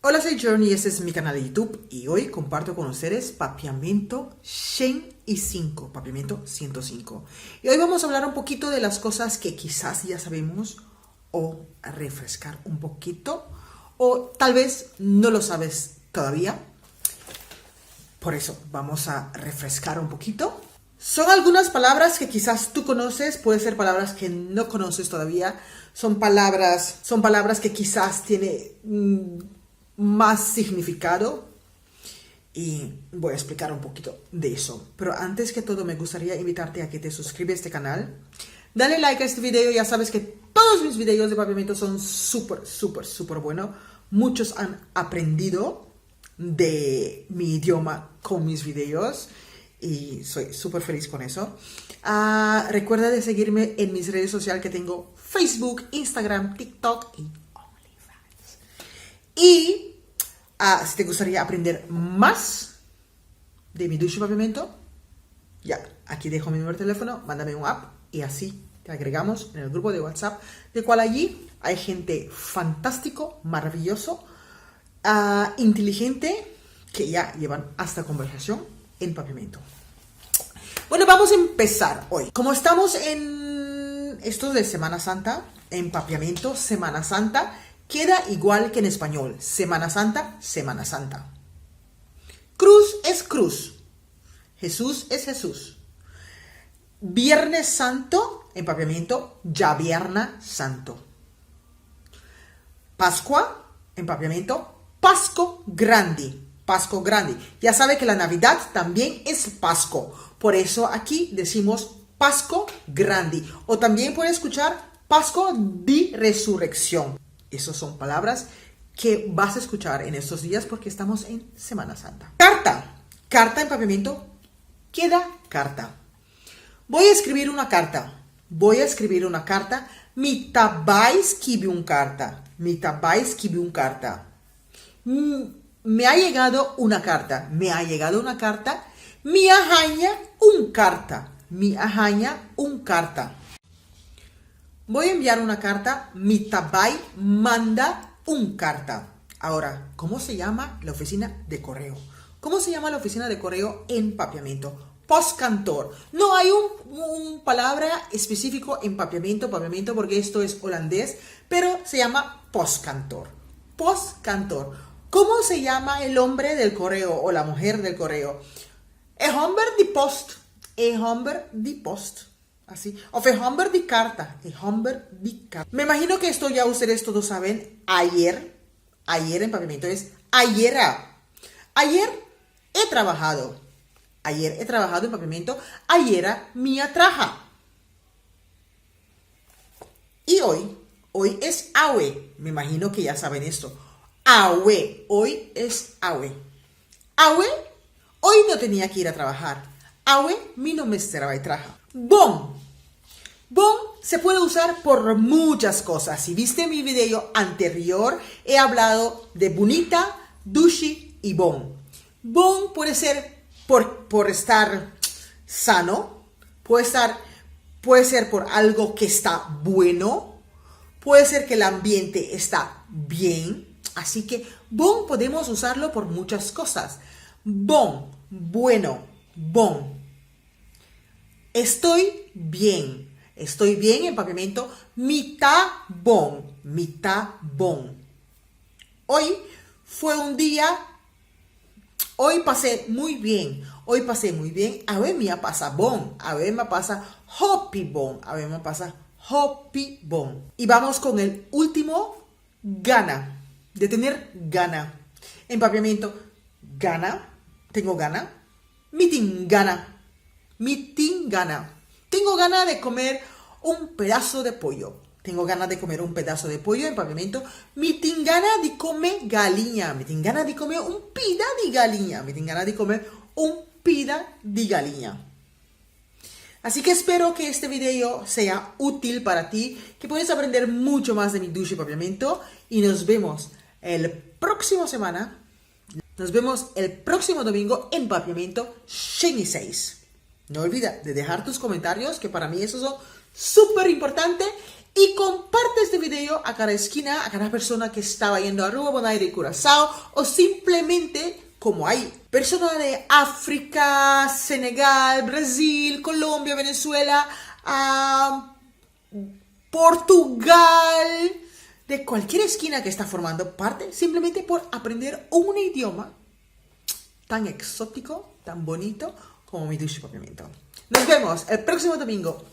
Hola, soy Journey y este es mi canal de YouTube y hoy comparto con ustedes papiamento 105, papiamento 105. Y hoy vamos a hablar un poquito de las cosas que quizás ya sabemos o a refrescar un poquito o tal vez no lo sabes todavía. Por eso vamos a refrescar un poquito. Son algunas palabras que quizás tú conoces, puede ser palabras que no conoces todavía. Son palabras que quizás tiene más significado y voy a explicar un poquito de eso. Pero antes que todo me gustaría invitarte a que te suscribas a este canal. Dale like a este video, ya sabes que todos mis videos de papiamento son súper buenos. Muchos han aprendido de mi idioma con mis videos y soy súper feliz con eso. Recuerda de seguirme en mis redes sociales que tengo Facebook, Instagram, TikTok y OnlyFans. Y si te gustaría aprender más de mi ducha y papiamento, ya, aquí dejo mi número de teléfono, mándame un app y así te agregamos en el grupo de WhatsApp, de cual allí hay gente fantástico, maravilloso, inteligente, que ya llevan hasta conversación en papiamento. Bueno, vamos a empezar hoy. Como estamos en esto de Semana Santa, en papiamento, Semana Santa, queda igual que en español. Semana Santa, Semana Santa. Cruz es cruz. Jesús es Jesús. Viernes Santo, en papiamento, ya Vierna Santo. Pascua, en papiamento, Pasco Grande. Pasco Grande. Ya sabe que la Navidad también es Pasco. Por eso aquí decimos Pasco Grande. O también puede escuchar Pasco de Resurrección. Esas son palabras que vas a escuchar en estos días porque estamos en Semana Santa. Carta. Carta en papiamento. Queda carta. Voy a escribir una carta. Mi tabai escribir un carta. Me ha llegado una carta. Mi ajaña un carta. Voy a enviar una carta. Mi tabai manda un carta. Ahora, ¿cómo se llama la oficina de correo? ¿Cómo se llama la oficina de correo en papiamento? Postkantoor. No hay un palabra específico en papiamento porque esto es holandés, pero se llama postkantoor. Postkantoor. ¿Cómo se llama el hombre del correo o la mujer del correo? El hombre de post. Así. O el hombre de carta. Me imagino que esto ya ustedes todos saben. Ayer en papiamento es ayera. Ayer he trabajado en papiamento. Ayera mia traja. Y hoy es awe. Me imagino que ya saben esto. Awe. Hoy es awe. Awe. Hoy no tenía que ir a trabajar. Awe mi no me esperaba y traja. Bon. Bon se puede usar por muchas cosas. Si viste mi video anterior, he hablado de bonita, dushi y bon. Bon puede ser por estar sano. Puede ser por algo que está bueno. Puede ser que el ambiente está bien. Así que bon podemos usarlo por muchas cosas. Bon, bueno, bon. Estoy bien en papiamento. Mitad bon. Hoy fue un día. Hoy pasé muy bien. A ver, me pasa bon. A ver, me pasa hopi bon. Y vamos con el último. Gana. De tener gana. En papiamento. Gana. Tengo gana. Mitingana. Tengo ganas de comer un pedazo de pollo. En papiamento. Mitingana de comer galinha. Mitingana de comer un pida de galinha. Así que espero que este video sea útil para ti, que puedes aprender mucho más de mi ducha y papiamento. Y nos vemos el próximo domingo en papiamento 106. No olvides de dejar tus comentarios, que para mí esos son súper importantes. y comparte este video a cada esquina, a cada persona que estaba yendo a Aruba, Bonaire y Curazao, o simplemente, como hay personas de África, Senegal, Brasil, Colombia, Venezuela, Portugal, de cualquier esquina que está formando parte, simplemente por aprender un idioma tan exótico, tan bonito como mi Dushi Papiamento. Nos vemos el próximo domingo.